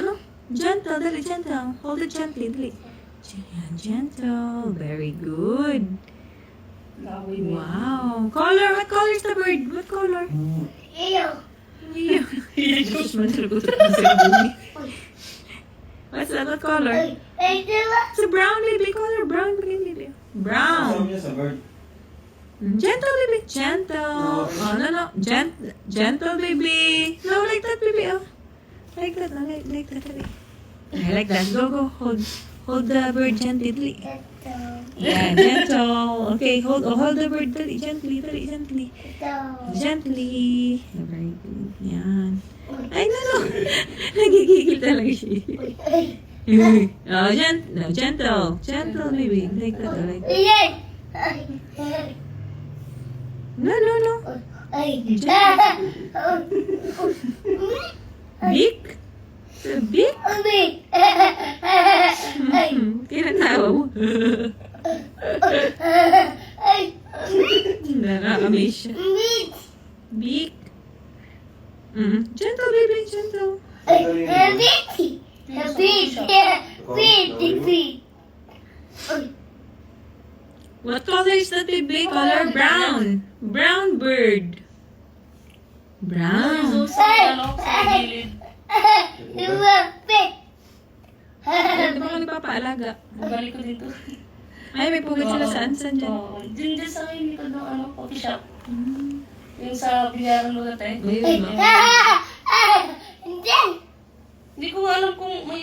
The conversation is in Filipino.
no. Gentle, dali, gentle. Hold it gently, dali. Yan, gentle. Very good. Wow. Color, what color is the bird? What color? Ew. Diyos man, nagutot na sa bumi. What's that? What color? It's a brown, baby. Color, brown, baby. Brown. Sabi niya sa bird. Gentle, baby. Gentle. Oh, no. Gentle, baby. No, like that, baby. Oh. Like that, no, like that, baby. I like that. Go. Hold the bird gently. Yeah, gentle. Okay, hold the bird gently. Gently. Very good. Yan. Ay, no. Nagigigil talaga siya. Oh, gentle. Gentle, baby. Like that, like that. No. Big? Big? Tinatawa mo. Nakakamiss siya. Big? Gentle, baby. Gentle. What color is that, baby? Color brown. Brown bird. Brown. Di ba ka nagpapaalaga? Balik ko dito. Ay, may pugad sila saan dyan? Oo. Dun sa akin dito ng coffee shop. Yung sa Bilaran mo dati. Ayun, no? Hindi ko alam kung may